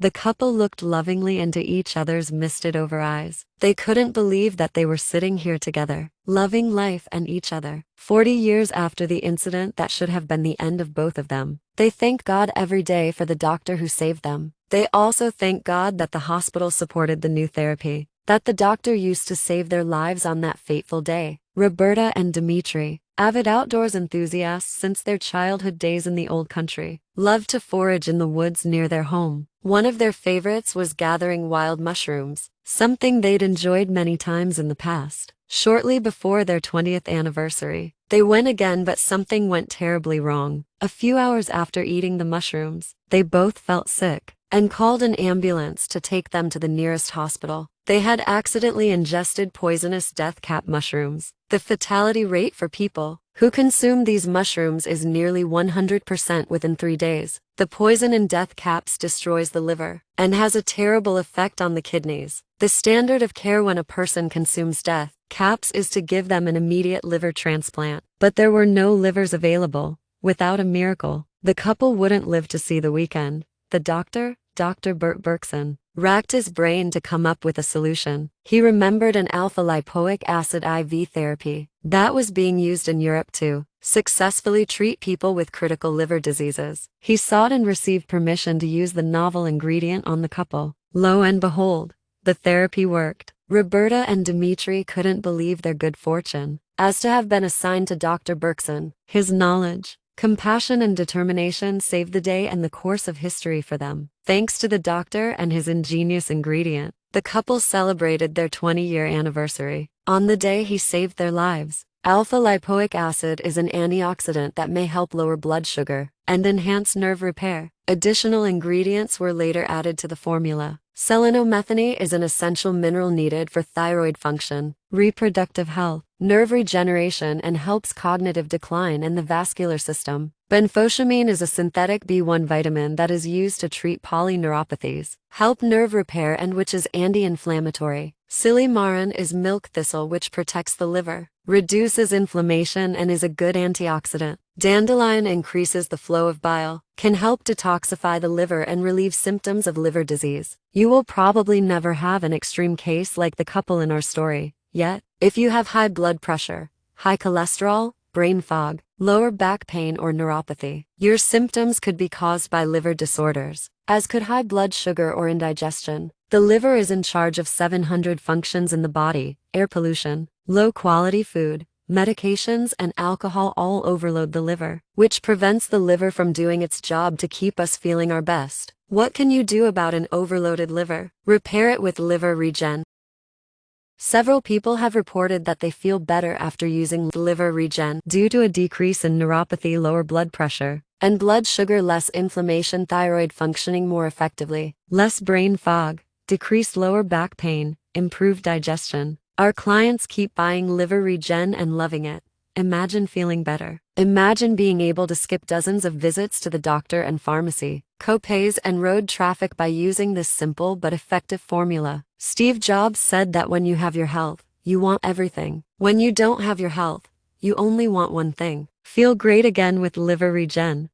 The couple looked lovingly into each other's misted-over eyes. They couldn't believe that they were sitting here together, loving life and each other. 40 years after the incident that should have been the end of both of them, they thank God every day for the doctor who saved them. They also thank God that the hospital supported the new therapy that the doctor used to save their lives on that fateful day. Roberta and Dimitri, avid outdoors enthusiasts since their childhood days in the old country, loved to forage in the woods near their home. One of their favorites was gathering wild mushrooms, something they'd enjoyed many times in the past. Shortly before their 20th anniversary, they went again, but something went terribly wrong. A few hours after eating the mushrooms, they both felt sick and called an ambulance to take them to the nearest hospital. They had accidentally ingested poisonous death cap mushrooms. The fatality rate for people who consume these mushrooms is nearly 100% within 3 days. The poison in death caps destroys the liver and has a terrible effect on the kidneys. The standard of care when a person consumes death caps is to give them an immediate liver transplant. But there were no livers available. Without a miracle, the couple wouldn't live to see the weekend. The doctor, Dr. Bert Berkson, racked his brain to come up with a solution. He remembered an alpha-lipoic acid IV therapy that was being used in Europe to successfully treat people with critical liver diseases. He sought and received permission to use the novel ingredient on the couple. Lo and behold, the therapy worked. Roberta and Dimitri couldn't believe their good fortune, as to have been assigned to Dr. Berkson. His knowledge, compassion and determination saved the day and the course of history for them. Thanks to the doctor and his ingenious ingredient, the couple celebrated their 20-year anniversary. On the day he saved their lives, alpha-lipoic acid is an antioxidant that may help lower blood sugar and enhance nerve repair. Additional ingredients were later added to the formula. Selenomethane is an essential mineral needed for thyroid function, reproductive health, nerve regeneration, and helps cognitive decline in the vascular system. Benfotiamine is a synthetic B1 vitamin that is used to treat polyneuropathies, help nerve repair, and which is anti-inflammatory. Silymarin is milk thistle, which protects the liver, reduces inflammation, and is a good antioxidant. Dandelion increases the flow of bile, can help detoxify the liver and relieve symptoms of liver disease. You will probably never have an extreme case like the couple in our story, yet, if you have high blood pressure, high cholesterol, brain fog, lower back pain, or neuropathy, your symptoms could be caused by liver disorders, as could high blood sugar or indigestion. The liver is in charge of 700 functions in the body. Air pollution, low-quality food, medications, and alcohol all overload the liver, which prevents the liver from doing its job to keep us feeling our best. What can you do about an overloaded liver? Repair it with liver regen. Several people have reported that they feel better after using liver regen due to a decrease in neuropathy, lower blood pressure, and blood sugar, less inflammation, thyroid functioning more effectively, less brain fog, decreased lower back pain, improved digestion. Our clients keep buying liver regen and loving it. Imagine feeling better. Imagine being able to skip dozens of visits to the doctor and pharmacy, co-pays, and road traffic by using this simple but effective formula. Steve Jobs said that when you have your health, you want everything. When you don't have your health, you only want one thing. Feel great again with liver regen.